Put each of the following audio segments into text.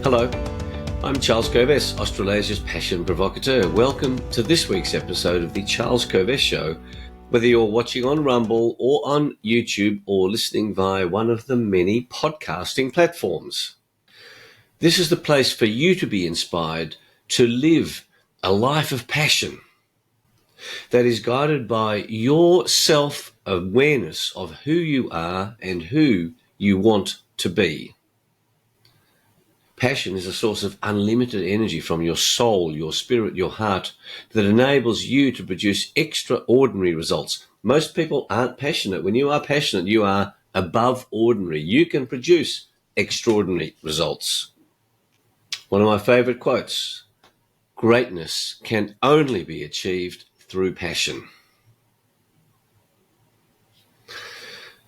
Hello, I'm Charles Kovess, Australasia's passion provocateur. Welcome to this week's episode of the Charles Kovess Show. Whether you're watching on Rumble or on YouTube or listening via one of the many podcasting platforms. This is the place for you to be inspired to live a life of passion that is guided by your self-awareness of who you are and who you want to be. Passion is a source of unlimited energy from your soul, your spirit, your heart that enables you to produce extraordinary results. Most people aren't passionate. When you are passionate, you are above ordinary. You can produce extraordinary results. One of my favorite quotes, greatness can only be achieved through passion.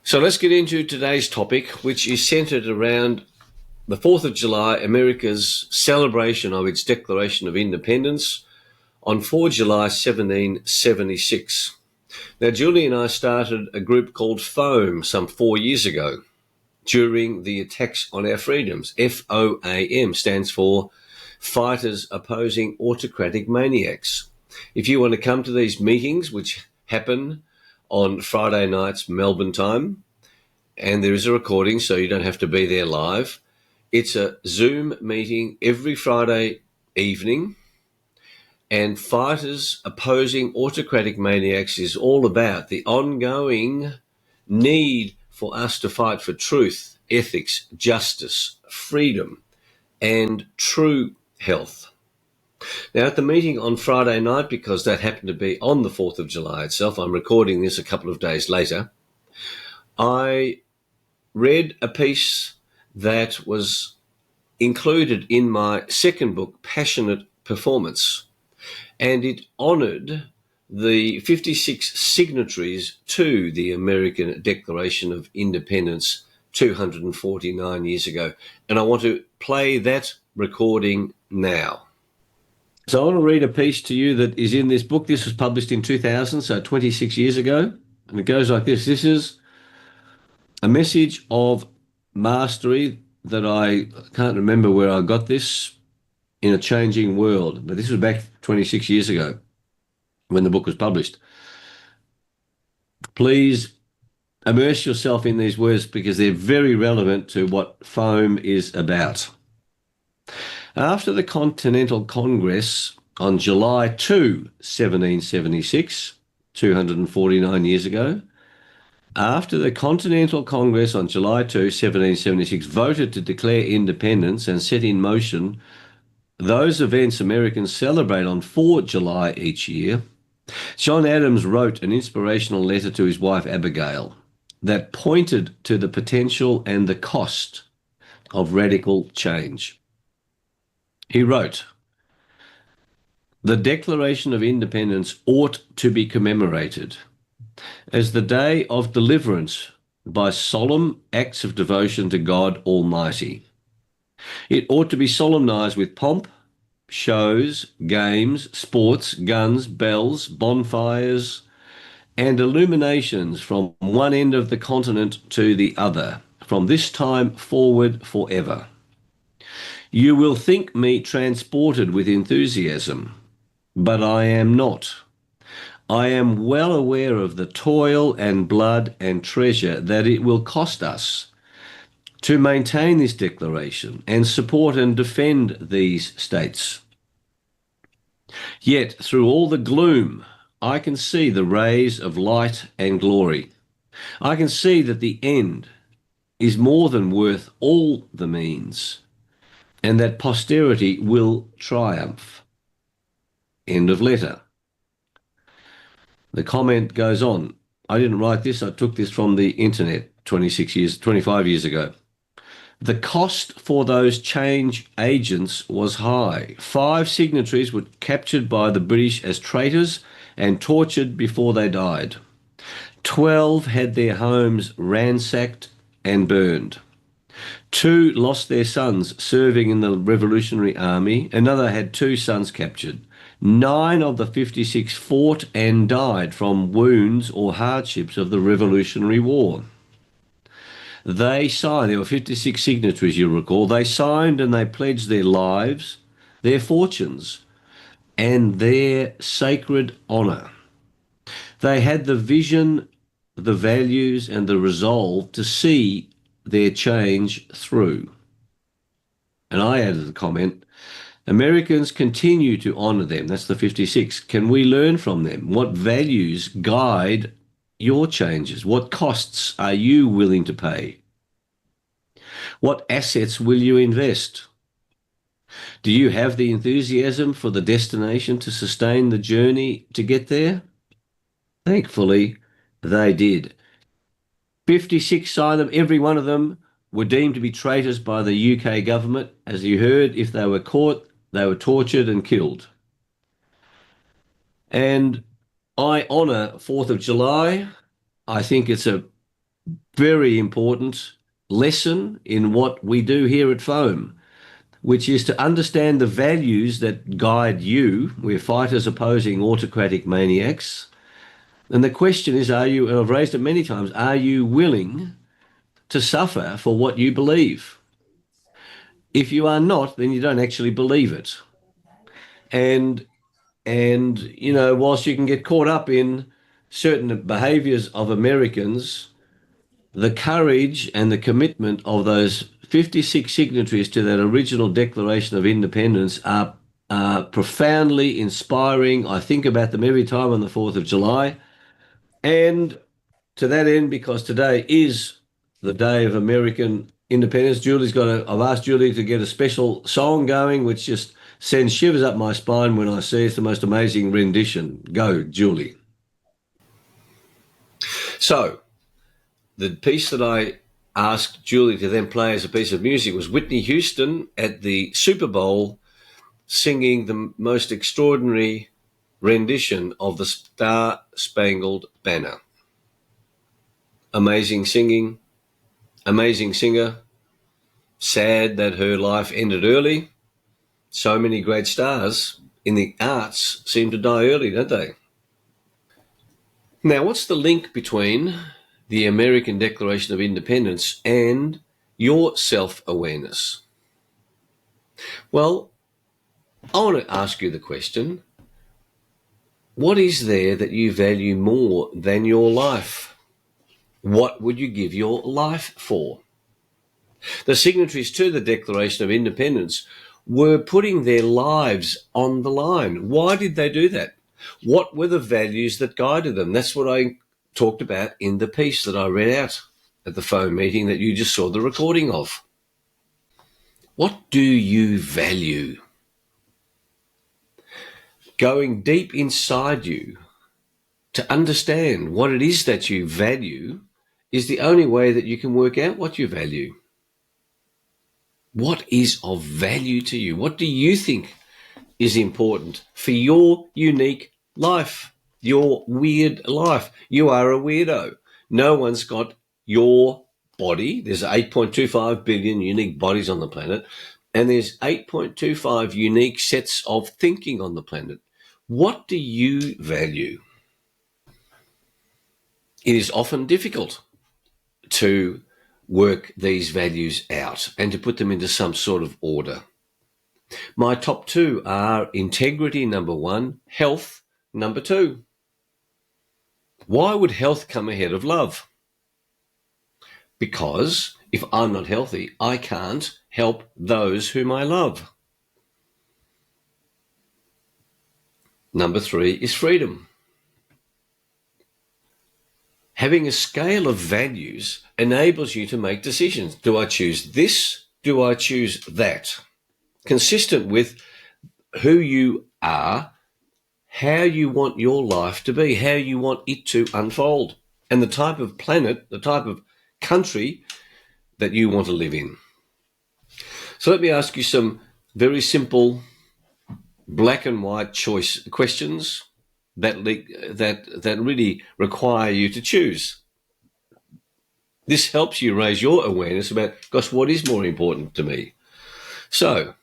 So let's get into today's topic, which is centered around the 4th of July, America's celebration of its Declaration of Independence on 4 July 1776. Now, Julie and I started a group called FOAM some 4 years ago during the attacks on our freedoms. FOAM stands for Fighters Opposing Autocratic Maniacs. If you want to come to these meetings, which happen on Friday nights, Melbourne time, and there is a recording so you don't have to be there live, it's a Zoom meeting every Friday evening, and Fighters Opposing Autocratic Maniacs is all about the ongoing need for us to fight for truth, ethics, justice, freedom, and true health. Now, at the meeting on Friday night, because that happened to be on the 4th of July itself, I'm recording this a couple of days later, I read a piece that was included in my second book, Passionate Performance, and it honoured the 56 signatories to the American Declaration of Independence 249 years ago. And I want to play that recording now. So I want to read a piece to you that is in this book. This was published in 2000, so 26 years ago. And it goes like this. This is a message of mastery that I can't remember where I got this in a changing world, but this was back 26 years ago when the book was published. Please immerse yourself in these words because they're very relevant to what FOAM is about. After the Continental Congress on July 2, 1776, 249 years ago, after the Continental Congress on July 2, 1776, voted to declare independence and set in motion those events Americans celebrate on 4 July each year, John Adams wrote an inspirational letter to his wife Abigail that pointed to the potential and the cost of radical change. He wrote, "The Declaration of Independence ought to be commemorated as the day of deliverance by solemn acts of devotion to God Almighty. It ought to be solemnized with pomp, shows, games, sports, guns, bells, bonfires, and illuminations from one end of the continent to the other, from this time forward forever. You will think me transported with enthusiasm, but I am not. I am well aware of the toil and blood and treasure that it will cost us to maintain this declaration and support and defend these states. Yet through all the gloom, I can see the rays of light and glory. I can see that the end is more than worth all the means, and that posterity will triumph." End of letter. The comment goes on. I didn't write this. I took this from the internet 25 years ago. "The cost for those change agents was high. 5 signatories were captured by the British as traitors and tortured before they died. 12 had their homes ransacked and burned. 2 lost their sons serving in the Revolutionary Army. Another had 2 sons captured. 9 of the 56 fought and died from wounds or hardships of the Revolutionary War. They signed, there were 56 signatories, you'll recall. They signed and they pledged their lives, their fortunes, and their sacred honour. They had the vision, the values, and the resolve to see their change through. And I added the comment, Americans continue to honour them. That's the 56. Can we learn from them? What values guide your changes? What costs are you willing to pay? What assets will you invest? Do you have the enthusiasm for the destination to sustain the journey to get there? Thankfully, they did. 56 signed them. Every one of them were deemed to be traitors by the UK government. As you heard, if they were caught, they were tortured and killed. And I honour 4th of July. I think it's a very important lesson in what we do here at Foam, which is to understand the values that guide you. We're fighters opposing autocratic maniacs. And the question is, are you, and I've raised it many times, are you willing to suffer for what you believe? If you are not, then you don't actually believe it. And you know, whilst you can get caught up in certain behaviours of Americans, the courage and the commitment of those 56 signatories to that original Declaration of Independence are profoundly inspiring. I think about them every time on the 4th of July. And to that end, because today is the day of American independence, I've asked Julie to get a special song going, which just sends shivers up my spine when I see it. It's the most amazing rendition. Go, Julie. So, the piece that I asked Julie to then play as a piece of music was Whitney Houston at the Super Bowl singing the most extraordinary rendition of the Star Spangled Banner. Amazing singing, amazing singer. Sad that her life ended early. So many great stars in the arts seem to die early, don't they? Now, what's the link between the American Declaration of Independence and your self-awareness? Well, I want to ask you the question, what is there that you value more than your life? What would you give your life for? The signatories to the Declaration of Independence were putting their lives on the line. Why did they do that? What were the values that guided them? That's what I talked about in the piece that I read out at the phone meeting that you just saw the recording of. What do you value? Going deep inside you to understand what it is that you value is the only way that you can work out what you value. What is of value to you? What do you think is important for your unique life, your weird life? You are a weirdo. No one's got your body. There's 8.25 billion unique bodies on the planet, and there's 8.25 unique sets of thinking on the planet. What do you value? It is often difficult to work these values out and to put them into some sort of order. My top two are integrity, number one, health, number two. Why would health come ahead of love? Because if I'm not healthy, I can't help those whom I love. Number three is freedom. Having a scale of values enables you to make decisions. Do I choose this? Do I choose that? Consistent with who you are, how you want your life to be, how you want it to unfold, and the type of planet, the type of country that you want to live in. So let me ask you some very simple black and white choice questions that really require you to choose. This helps you raise your awareness about, gosh, what is more important to me? So,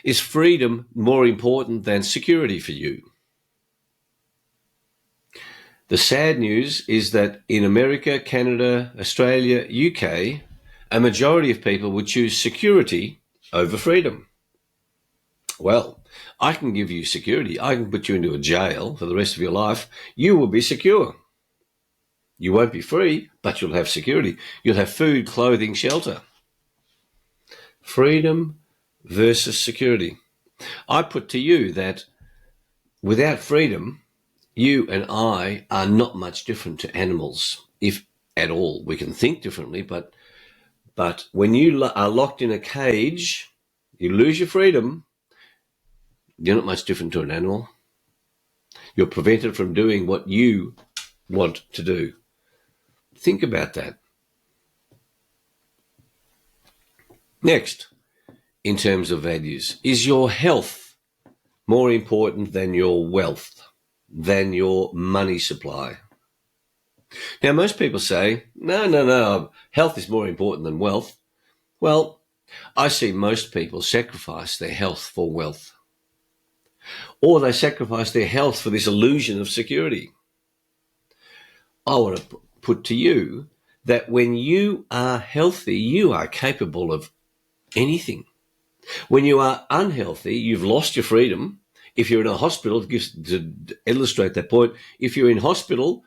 is freedom more important than security for you? The sad news is that in America, Canada, Australia, UK, a majority of people would choose security over freedom. Well, I can give you security. I can put you into a jail for the rest of your life. You will be secure. You won't be free, but you'll have security. You'll have food, clothing, shelter. Freedom versus security. I put to you that without freedom, you and I are not much different to animals, if at all. We can think differently, but when you are locked in a cage, you lose your freedom. You're not much different to an animal. You're prevented from doing what you want to do. Think about that. Next, in terms of values, is your health more important than your wealth, than your money supply? Now, most people say, no, health is more important than wealth. Well, I see most people sacrifice their health for wealth. Or they sacrifice their health for this illusion of security. I want to put to you that when you are healthy, you are capable of anything. When you are unhealthy, you've lost your freedom. If you're in a hospital, to illustrate that point, if you're in hospital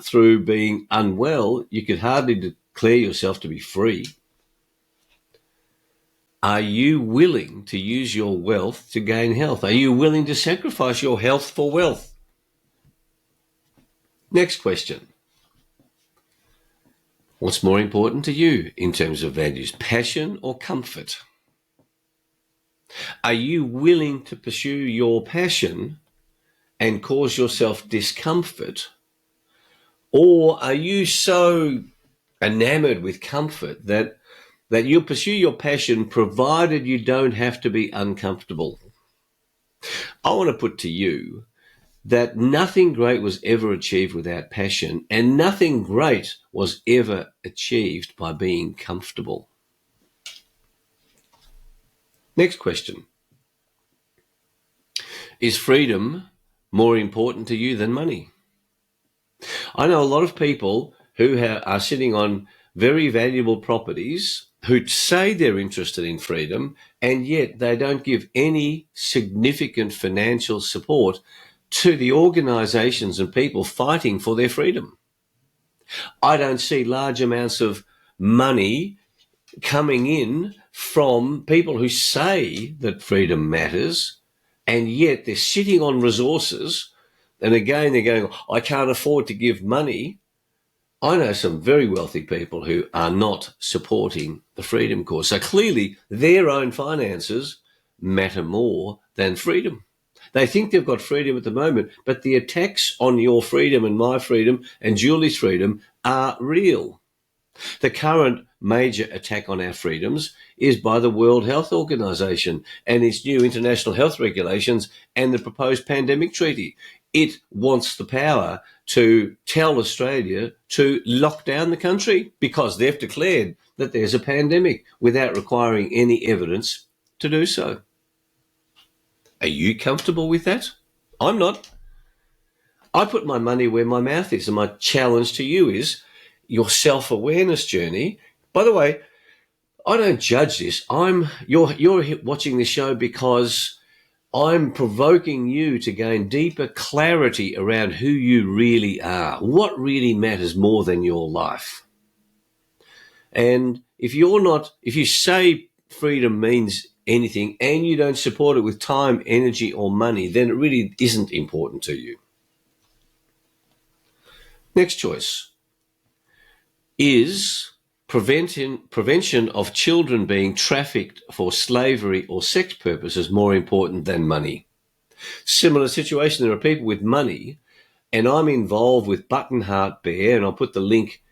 through being unwell, you could hardly declare yourself to be free. Are you willing to use your wealth to gain health? Are you willing to sacrifice your health for wealth? Next question. What's more important to you in terms of values, passion or comfort? Are you willing to pursue your passion and cause yourself discomfort? Or are you so enamored with comfort that you'll pursue your passion provided you don't have to be uncomfortable? I want to put to you that nothing great was ever achieved without passion, and nothing great was ever achieved by being comfortable. Next question. Is freedom more important to you than money? I know a lot of people who are sitting on very valuable properties who say they're interested in freedom, and yet they don't give any significant financial support to the organisations and people fighting for their freedom. I don't see large amounts of money coming in from people who say that freedom matters, and yet they're sitting on resources, and again they're going, I can't afford to give money. I know some very wealthy people who are not supporting the freedom cause. So clearly their own finances matter more than freedom. They think they've got freedom at the moment, but the attacks on your freedom and my freedom and Julie's freedom are real. The current major attack on our freedoms is by the World Health Organization and its new international health regulations and the proposed pandemic treaty. It wants the power to tell Australia to lock down the country because they've declared that there's a pandemic without requiring any evidence to do so. Are you comfortable with that? I'm not. I put my money where my mouth is, and my challenge to you is your self-awareness journey. By the way, I don't judge this. You're watching this show because I'm provoking you to gain deeper clarity around who you really are, what really matters more than your life. And if you say freedom means anything and you don't support it with time, energy or money, then it really isn't important to you. Next choice is prevention of children being trafficked for slavery or sex purposes more important than money. Similar situation, there are people with money, and I'm involved with Button Heart Bear, and I'll put the link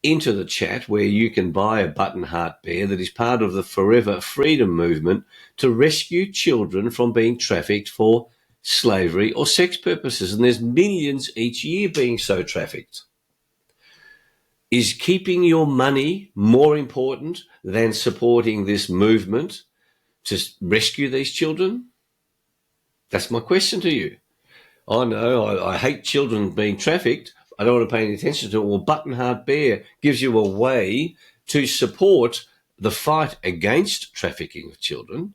into the chat where you can buy a Button Heart Bear that is part of the Forever Freedom movement to rescue children from being trafficked for slavery or sex purposes. And there's millions each year being so trafficked. Is keeping your money more important than supporting this movement to rescue these children? That's my question to you. I know I hate children being trafficked. I don't want to pay any attention to it. Well, Button Heart Bear gives you a way to support the fight against trafficking of children,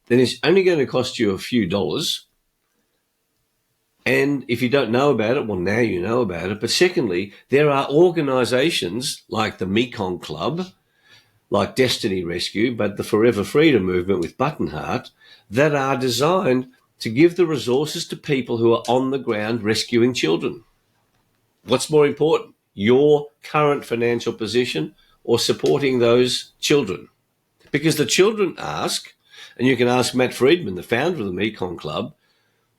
then it's only going to cost you a few dollars. And if you don't know about it, well, now you know about it. But secondly, there are organisations like the Mekong Club, like Destiny Rescue, but the Forever Freedom Movement with Buttonheart, that are designed to give the resources to people who are on the ground rescuing children. What's more important, your current financial position or supporting those children? Because the children ask, and you can ask Matt Friedman, the founder of the Mekong Club,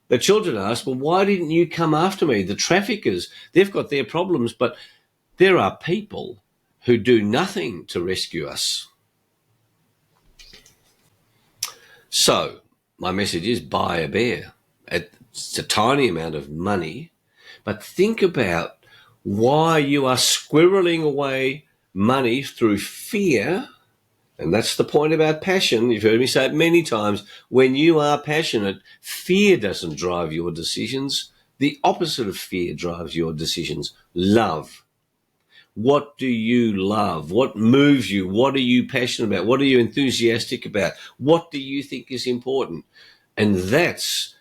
the children ask, well, why didn't you come after me? The traffickers, they've got their problems, but there are people who do nothing to rescue us. So my message is buy a bear. It's a tiny amount of money, but think about why you are squirreling away money through fear. And that's the point about passion. You've heard me say it many times. When you are passionate, fear doesn't drive your decisions. The opposite of fear drives your decisions. Love. What do you love? What moves you? What are you passionate about? What are you enthusiastic about? What do you think is important? And that's,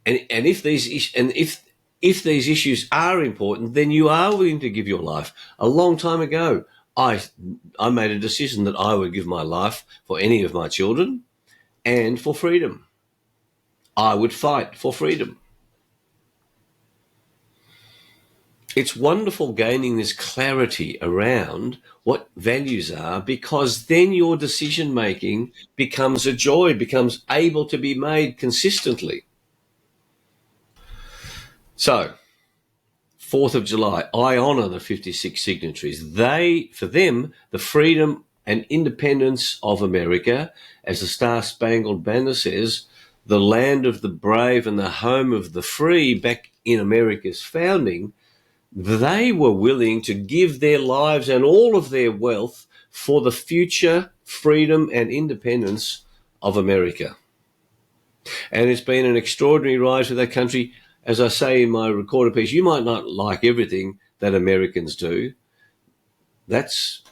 and if these issues are important, then you are willing to give your life. A long time ago, I made a decision that I would give my life for any of my children and for freedom. I would fight for freedom. It's wonderful gaining this clarity around what values are, because then your decision making becomes a joy, becomes able to be made consistently. So, 4th of July, I honour the 56 signatories. For them, the freedom and independence of America, as the Star-Spangled Banner says, the land of the brave and the home of the free back in America's founding, they were willing to give their lives and all of their wealth for the future freedom and independence of America. And it's been an extraordinary ride for that country. As I say in my recorded piece, you might not like everything that Americans do. That's,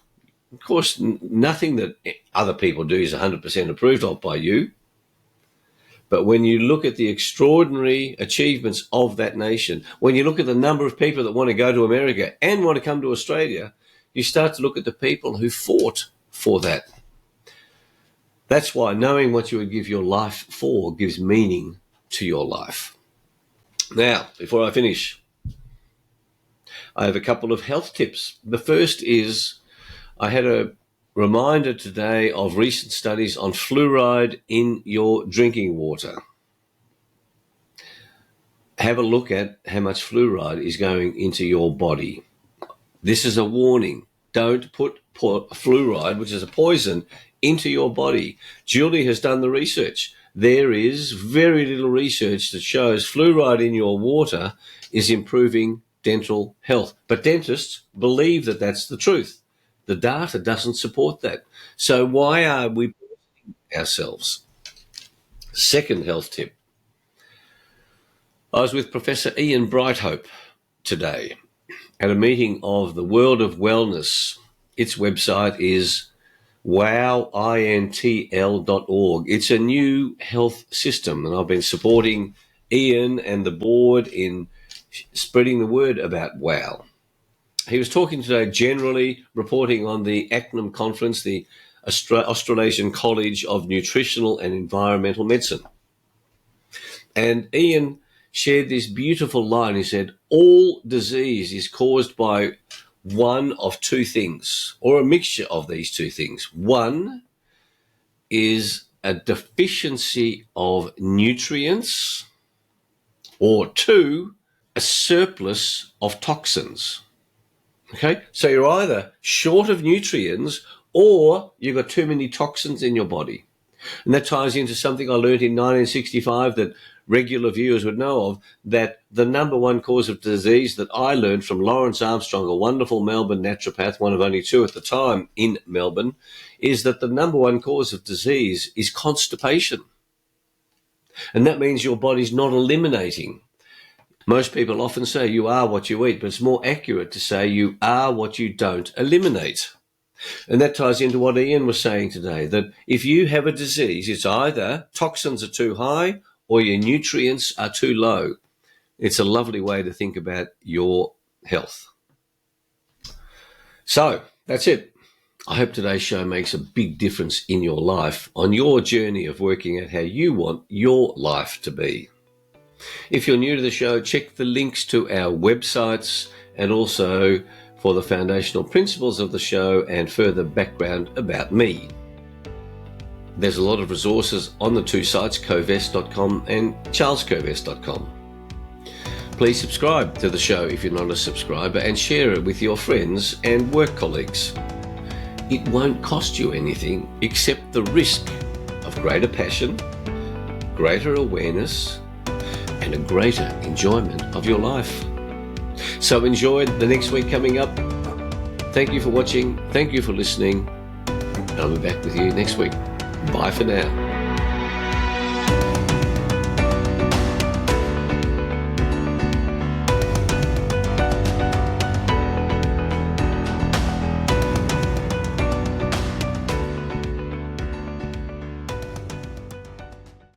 of course, nothing that other people do is 100% approved of by you. But when you look at the extraordinary achievements of that nation, when you look at the number of people that want to go to America and want to come to Australia, you start to look at the people who fought for that. That's why knowing what you would give your life for gives meaning to your life. Now, before I finish, I have a couple of health tips. The first is I had a reminder today of recent studies on fluoride in your drinking water. Have a look at how much fluoride is going into your body. This is a warning. Don't put fluoride, which is a poison, into your body. Julie has done the research. There is very little research that shows fluoride in your water is improving dental health. But dentists believe that that's the truth. The data doesn't support that. So why are we poisoning ourselves? Second health tip. I was with Professor Ian Brighthope today at a meeting of the World of Wellness. Its website is wowintl.org. It's a new health system, and I've been supporting Ian and the board in spreading the word about WOW. He was talking today generally, reporting on the ACNAM conference, the Australasian College of Nutritional and Environmental Medicine. And Ian shared this beautiful line. He said, all disease is caused by one of two things, or a mixture of these two things. One is a deficiency of nutrients, or two, a surplus of toxins. Okay, so you're either short of nutrients or you've got too many toxins in your body. And that ties into something I learned in 1965 that regular viewers would know of, that the number one cause of disease that I learned from Lawrence Armstrong, a wonderful Melbourne naturopath, one of only two at the time in Melbourne, is that the number one cause of disease is constipation. And that means your body's not eliminating. Most people often say you are what you eat, but it's more accurate to say you are what you don't eliminate. And that ties into what Ian was saying today, that if you have a disease, it's either toxins are too high or your nutrients are too low. It's a lovely way to think about your health. So that's it. I hope today's show makes a big difference in your life on your journey of working out how you want your life to be. If you're new to the show, check the links to our websites and also for the foundational principles of the show and further background about me. There's a lot of resources on the two sites, covest.com and charlescovest.com. Please subscribe to the show if you're not a subscriber and share it with your friends and work colleagues. It won't cost you anything except the risk of greater passion, greater awareness, and a greater enjoyment of your life. So enjoy the next week coming up. Thank you for watching. Thank you for listening. I'll be back with you next week. Bye for now.